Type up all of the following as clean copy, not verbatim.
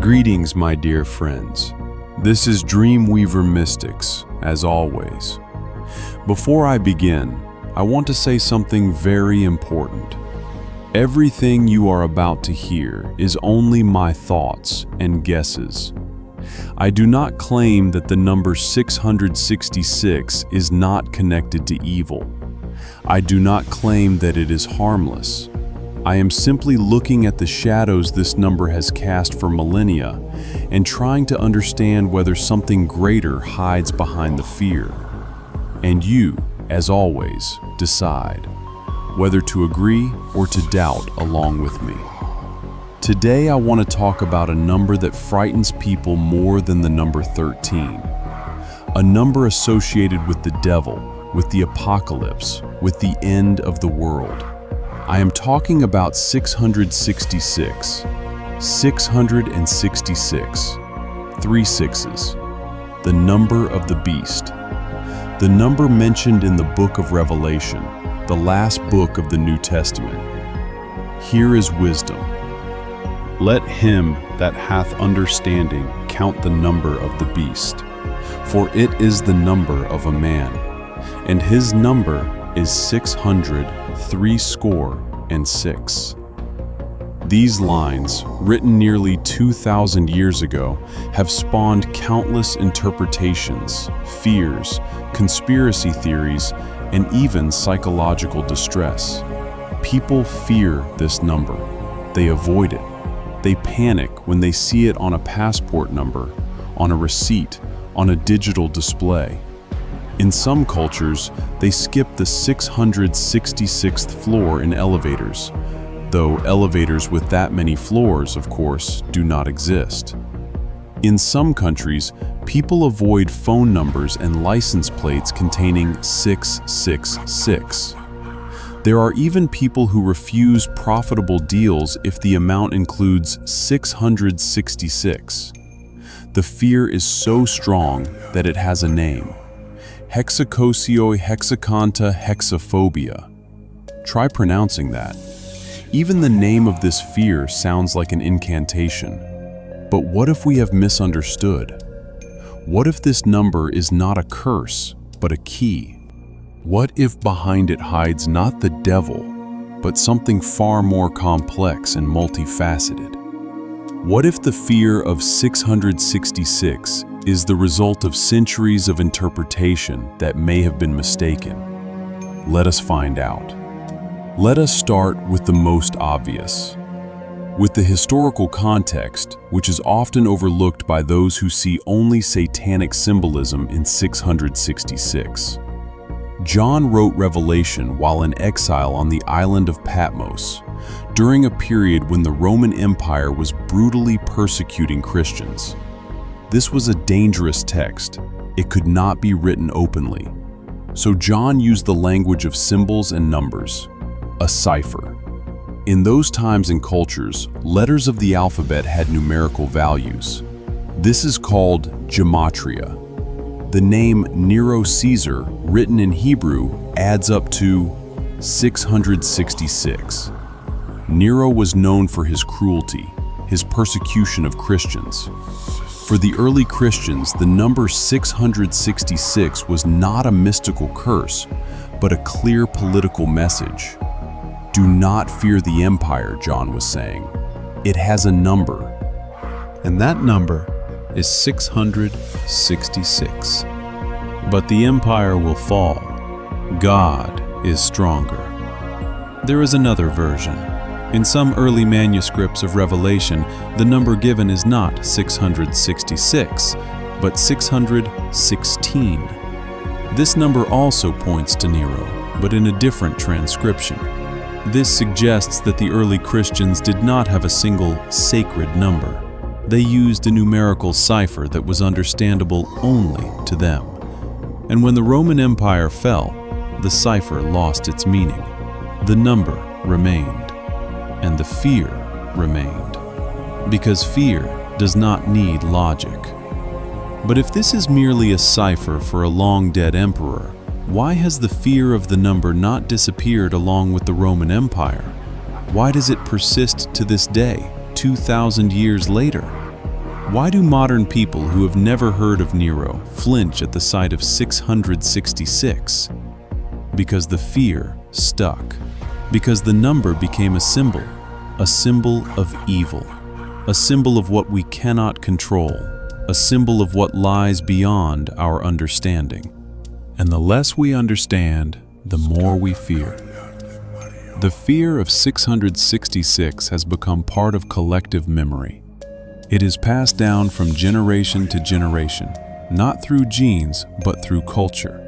Greetings, my dear friends. This is Dreamweaver Mystics, as always. Before I begin, I want to say something very important. Everything you are about to hear is only my thoughts and guesses. I do not claim that the number 666 is not connected to evil. I do not claim that it is harmless. I am simply looking at the shadows this number has cast for millennia and trying to understand whether something greater hides behind the fear. And you, as always, decide whether to agree or to doubt along with me. Today I want to talk about a number that frightens people more than the number 13. A number associated with the devil, with the apocalypse, with the end of the world. I am talking about 666. 666. 3 sixes. The number of the beast. The number mentioned in the book of Revelation, the last book of the New Testament. Here is wisdom. Let him that hath understanding count the number of the beast, for it is the number of a man, and his number is 666. These lines, written nearly 2,000 years ago, have spawned countless interpretations, fears, conspiracy theories, and even psychological distress. People fear this number. They avoid it. They panic when they see it on a passport number, on a receipt, on a digital display. In some cultures, they skip the 666th floor in elevators, though elevators with that many floors, of course, do not exist. In some countries, people avoid phone numbers and license plates containing 666. There are even people who refuse profitable deals if the amount includes 666. The fear is so strong that it has a name. Hexacosio hexaconta hexaphobia. Try pronouncing that. Even the name of this fear sounds like an incantation. But what if we have misunderstood? What if this number is not a curse, but a key? What if behind it hides not the devil, but something far more complex and multifaceted? What if the fear of 666 is the result of centuries of interpretation that may have been mistaken? Let us find out. Let us start with the most obvious. With the historical context, which is often overlooked by those who see only satanic symbolism in 666. John wrote Revelation while in exile on the island of Patmos, during a period when the Roman Empire was brutally persecuting Christians. This was a dangerous text. It could not be written openly. So John used the language of symbols and numbers, a cipher. In those times and cultures, letters of the alphabet had numerical values. This is called gematria. The name Nero Caesar, written in Hebrew, adds up to 666. Nero was known for his cruelty, his persecution of Christians. For the early Christians, the number 666 was not a mystical curse, but a clear political message. Do not fear the empire, John was saying. It has a number, and that number is 666. But the empire will fall. God is stronger. There is another version. In some early manuscripts of Revelation, the number given is not 666, but 616. This number also points to Nero, but in a different transcription. This suggests that the early Christians did not have a single sacred number. They used a numerical cipher that was understandable only to them. And when the Roman Empire fell, the cipher lost its meaning. The number remained, and the fear remained. Because fear does not need logic. But if this is merely a cipher for a long-dead emperor, why has the fear of the number not disappeared along with the Roman Empire? Why does it persist to this day, 2,000 years later? Why do modern people who have never heard of Nero flinch at the sight of 666? Because the fear stuck. Because the number became a symbol of evil, a symbol of what we cannot control, a symbol of what lies beyond our understanding. And the less we understand, the more we fear. The fear of 666 has become part of collective memory. It is passed down from generation to generation, not through genes, but through culture,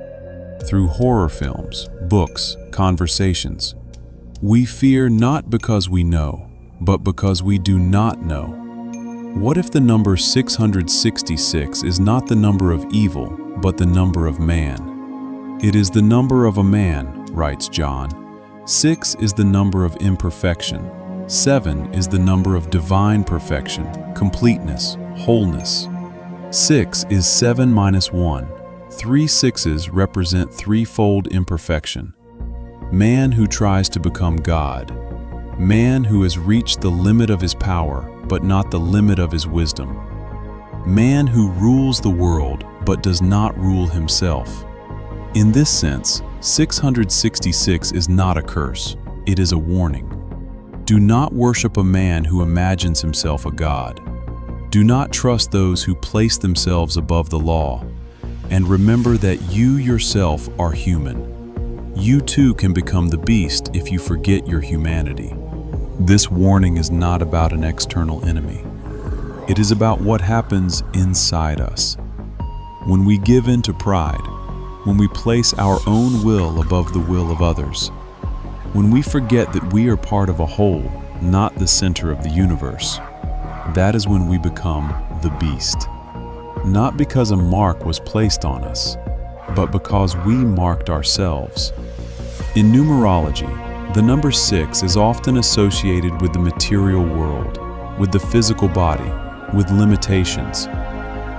through horror films, books, conversations. We fear not because we know, but because we do not know. What if the number 666 is not the number of evil, but the number of man? It is the number of a man, writes John. 6 is the number of imperfection. 7 is the number of divine perfection, completeness, wholeness. 6 is 7 minus 1. 3 sixes represent threefold imperfection. Man who tries to become God. Man who has reached the limit of his power, but not the limit of his wisdom. Man who rules the world, but does not rule himself. In this sense, 666 is not a curse, it is a warning. Do not worship a man who imagines himself a god. Do not trust those who place themselves above the law. And remember that you yourself are human. You too can become the beast if you forget your humanity. This warning is not about an external enemy. It is about what happens inside us. When we give in to pride, when we place our own will above the will of others, when we forget that we are part of a whole, not the center of the universe, that is when we become the beast. Not because a mark was placed on us, but because we marked ourselves. In numerology, the number 6 is often associated with the material world, with the physical body, with limitations.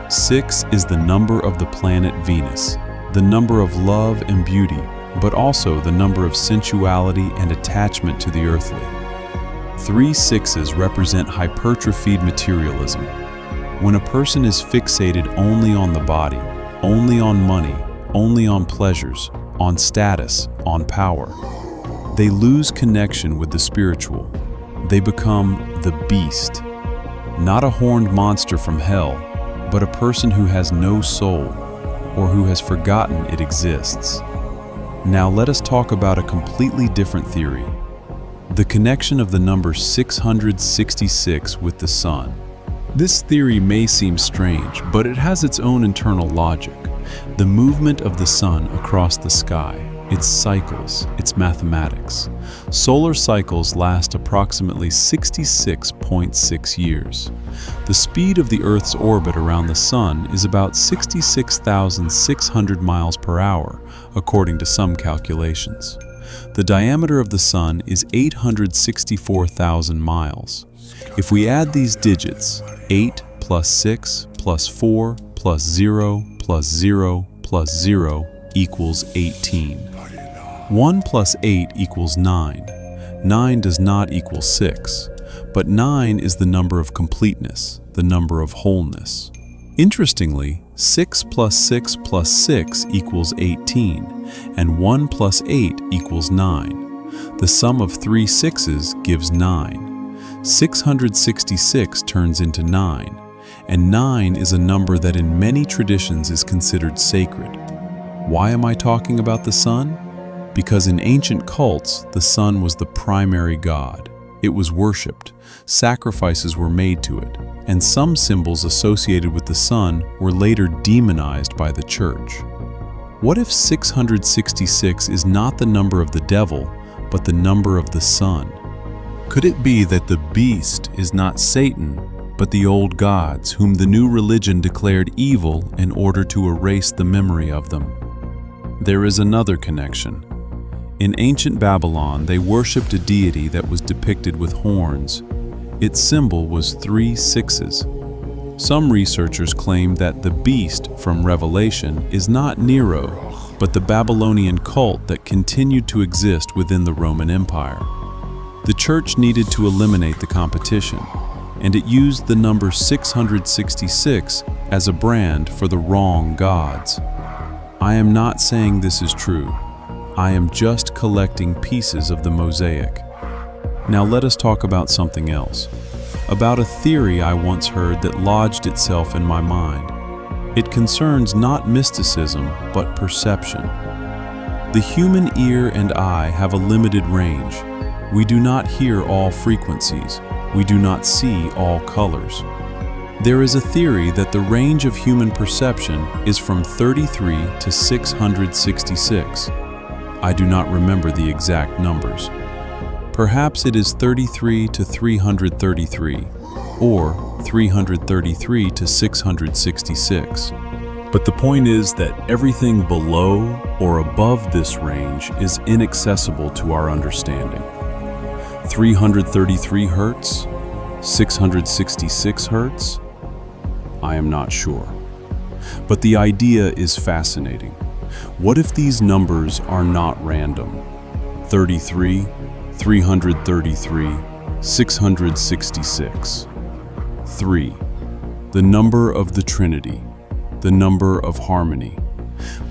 6 is the number of the planet Venus, the number of love and beauty, but also the number of sensuality and attachment to the earthly. 3 sixes represent hypertrophied materialism. When a person is fixated only on the body, only on money, only on pleasures, on status, on power, they lose connection with the spiritual. They become the beast. Not a horned monster from hell, but a person who has no soul, or who has forgotten it exists. Now let us talk about a completely different theory. The connection of the number 666 with the sun. This theory may seem strange, but it has its own internal logic. The movement of the sun across the sky, its cycles, its mathematics. Solar cycles last approximately 66.6 years. The speed of the Earth's orbit around the sun is about 66,600 miles per hour, according to some calculations. The diameter of the sun is 864,000 miles. If we add these digits, 8 plus 6 plus 4 plus 0 plus 0 plus 0 equals 18. 1 plus 8 equals 9. 9 does not equal 6, but 9 is the number of completeness, the number of wholeness. Interestingly, 6 plus 6 plus 6 equals 18, and 1 plus 8 equals 9. The sum of 3 sixes gives 9. 666 turns into 9, and 9 is a number that in many traditions is considered sacred. Why am I talking about the sun? Because in ancient cults, the sun was the primary god. It was worshipped, sacrifices were made to it, and some symbols associated with the sun were later demonized by the church. What if 666 is not the number of the devil, but the number of the sun? Could it be that the beast is not Satan, but the old gods whom the new religion declared evil in order to erase the memory of them? There is another connection. In ancient Babylon, they worshipped a deity that was depicted with horns. Its symbol was 3 sixes. Some researchers claim that the beast from Revelation is not Nero, but the Babylonian cult that continued to exist within the Roman Empire. The church needed to eliminate the competition. and it used the number 666 as a brand for the wrong gods. I am not saying this is true. I am just collecting pieces of the mosaic. Now let us talk about something else, about a theory I once heard that lodged itself in my mind. It concerns not mysticism, but perception. The human ear and eye have a limited range. We do not hear all frequencies. We do not see all colors. There is a theory that the range of human perception is from 33 to 666. I do not remember the exact numbers. Perhaps it is 33 to 333, or 333 to 666. But the point is that everything below or above this range is inaccessible to our understanding. 333 hertz? 666 hertz? I am not sure. But the idea is fascinating. What if these numbers are not random? 33, 333, 666. 3. The number of the Trinity, the number of harmony.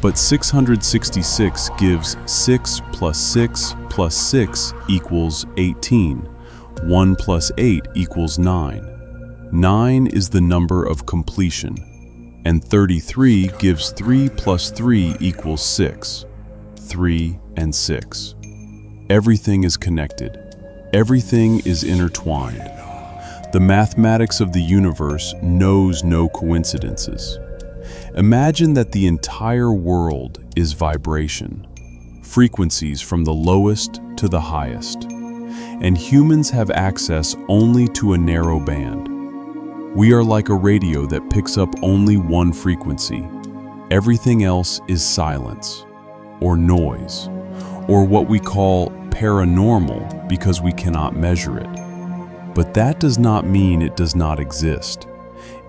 But 666 gives 6 plus 6 plus 6 equals 18. 1 plus 8 equals 9. 9 is the number of completion. And 33 gives 3 plus 3 equals 6. 3 and 6. Everything is connected. Everything is intertwined. The mathematics of the universe knows no coincidences. Imagine that the entire world is vibration, frequencies from the lowest to the highest, and humans have access only to a narrow band. We are like a radio that picks up only one frequency. Everything else is silence, or noise, or what we call paranormal because we cannot measure it. But that does not mean it does not exist.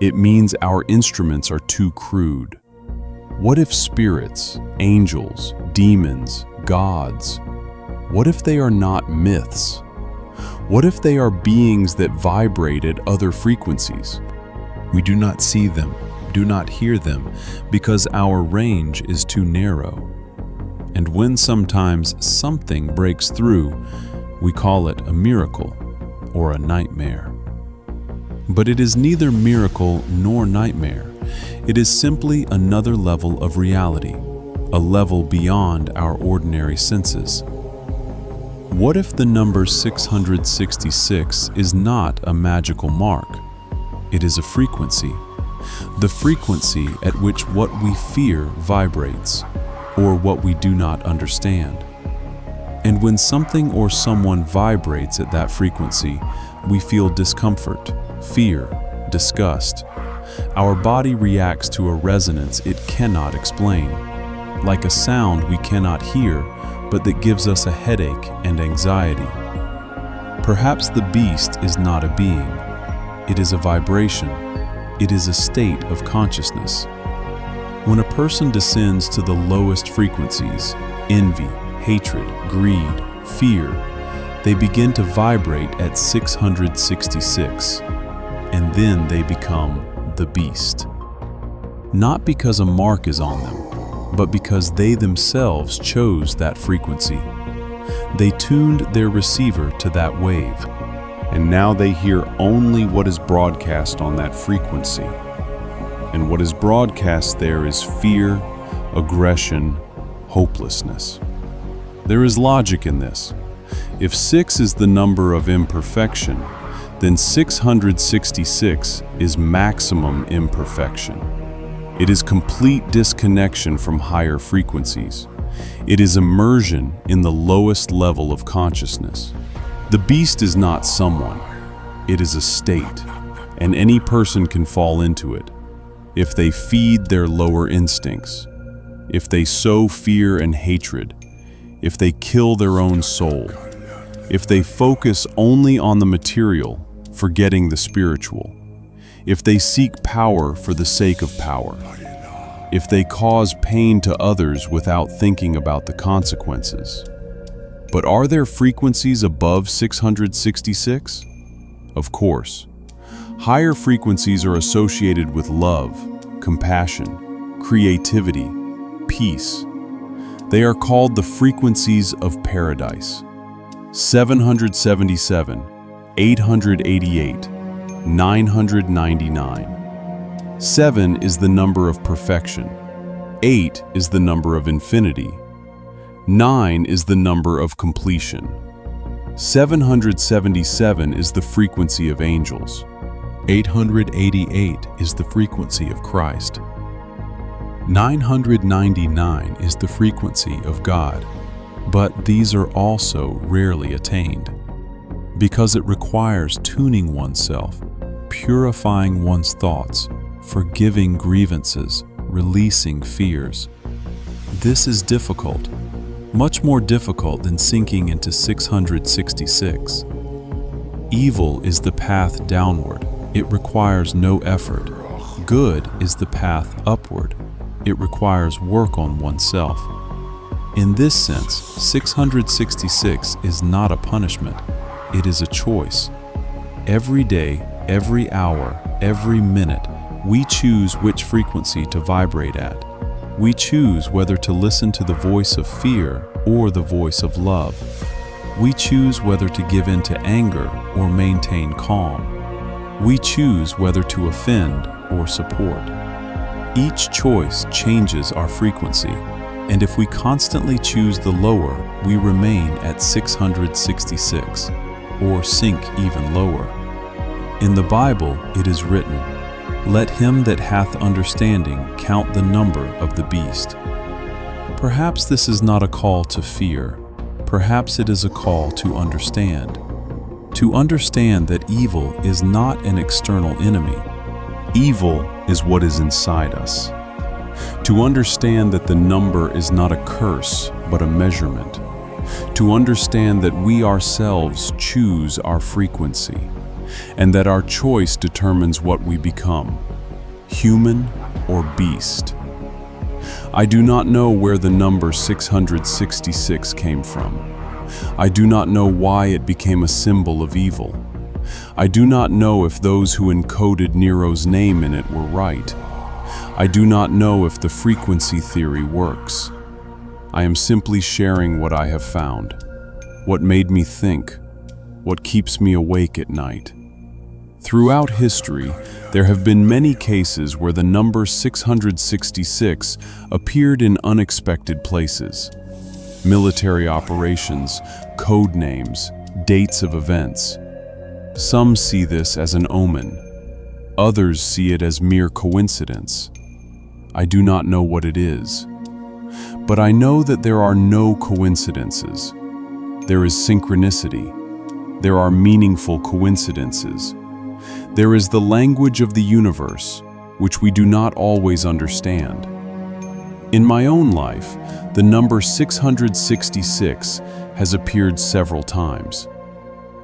It means our instruments are too crude. What if spirits, angels, demons, gods, what if they are not myths? What if they are beings that vibrate at other frequencies? We do not see them, do not hear them, because our range is too narrow. And when sometimes something breaks through, we call it a miracle or a nightmare. But it is neither miracle nor nightmare. It is simply another level of reality, a level beyond our ordinary senses. What if the number 666 is not a magical mark? It is a frequency. The frequency at which what we fear vibrates, or what we do not understand. And when something or someone vibrates at that frequency, we feel discomfort, fear, disgust. Our body reacts to a resonance it cannot explain, like a sound we cannot hear, but that gives us a headache and anxiety. Perhaps the beast is not a being. It is a vibration. It is a state of consciousness. When a person descends to the lowest frequencies, envy, hatred, greed, fear, they begin to vibrate at 666, and then they become the beast. Not because a mark is on them, but because they themselves chose that frequency. They tuned their receiver to that wave, and now they hear only what is broadcast on that frequency. And what is broadcast there is fear, aggression, hopelessness. There is logic in this. If 6 is the number of imperfection, then 666 is maximum imperfection. It is complete disconnection from higher frequencies. It is immersion in the lowest level of consciousness. The beast is not someone. It is a state, and any person can fall into it. If they feed their lower instincts, if they sow fear and hatred, if they kill their own soul, if they focus only on the material, forgetting the spiritual, if they seek power for the sake of power, if they cause pain to others without thinking about the consequences. But are there frequencies above 666? Of course. Higher frequencies are associated with love, compassion, creativity, peace. They are called the frequencies of paradise. 777, 888, 999. 7 is the number of perfection. 8 is the number of infinity. 9 is the number of completion. 777 is the frequency of angels. 888 is the frequency of Christ. 999 is the frequency of God, but these are also rarely attained, because it requires tuning oneself, purifying one's thoughts, forgiving grievances, releasing fears. This is difficult, much more difficult than sinking into 666. Evil is the path downward. It requires no effort. Good is the path upward. It requires work on oneself. In this sense, 666 is not a punishment. It is a choice. Every day, every hour, every minute, we choose which frequency to vibrate at. We choose whether to listen to the voice of fear or the voice of love. We choose whether to give in to anger or maintain calm. We choose whether to offend or support. Each choice changes our frequency, and if we constantly choose the lower, we remain at 666, or sink even lower. In the Bible it is written, "Let him that hath understanding count the number of the beast." Perhaps this is not a call to fear. Perhaps it is a call to understand. To understand that evil is not an external enemy. Evil is what is inside us. To understand that the number is not a curse, but a measurement. To understand that we ourselves choose our frequency, and that our choice determines what we become, human or beast. I do not know where the number 666 came from. I do not know why it became a symbol of evil. I do not know if those who encoded Nero's name in it were right. I do not know if the frequency theory works. I am simply sharing what I have found, what made me think, what keeps me awake at night. Throughout history, there have been many cases where the number 666 appeared in unexpected places. Military operations, code names, dates of events. Some see this as an omen. Others see it as mere coincidence. I do not know what it is. But I know that there are no coincidences. There is synchronicity. There are meaningful coincidences. There is the language of the universe, which we do not always understand. In my own life, the number 666 has appeared several times.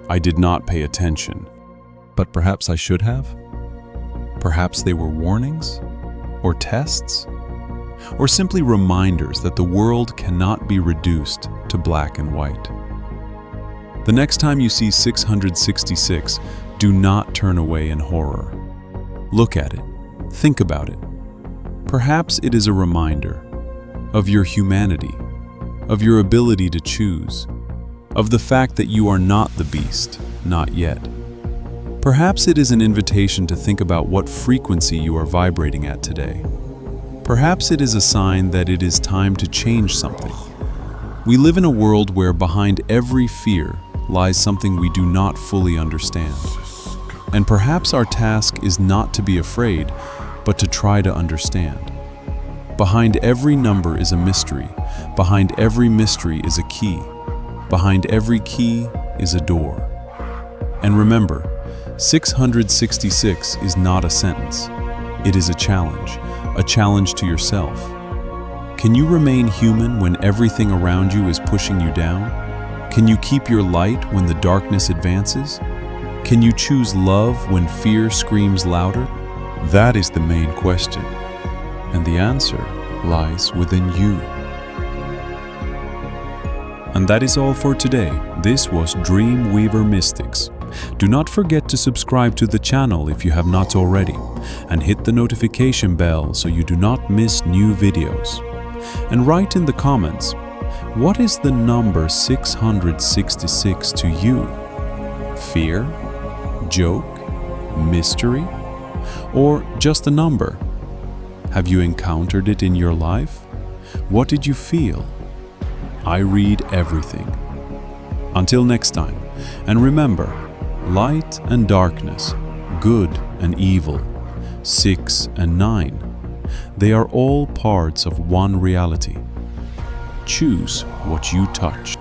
I did not pay attention. But perhaps I should have? Perhaps they were warnings? Or tests? Or simply reminders that the world cannot be reduced to black and white. The next time you see 666, do not turn away in horror. Look at it. Think about it. Perhaps it is a reminder of your humanity, of your ability to choose, of the fact that you are not the beast, not yet. Perhaps it is an invitation to think about what frequency you are vibrating at today. Perhaps it is a sign that it is time to change something. We live in a world where behind every fear lies something we do not fully understand. And perhaps our task is not to be afraid, but to try to understand. Behind every number is a mystery. Behind every mystery is a key. Behind every key is a door. And remember, 666 is not a sentence. It is a challenge to yourself. Can you remain human when everything around you is pushing you down? Can you keep your light when the darkness advances? Can you choose love when fear screams louder? That is the main question, and the answer lies within you. And that is all for today. This was Dreamweaver Mystics. Do not forget to subscribe to the channel if you have not already, and hit the notification bell so you do not miss new videos. And write in the comments, what is the number 666 to you? Fear? Joke? Mystery? Or just a number? Have you encountered it in your life? What did you feel? I read everything. Until next time, and remember, light and darkness, good and evil, 6 and 9, they are all parts of one reality. Choose what you touch.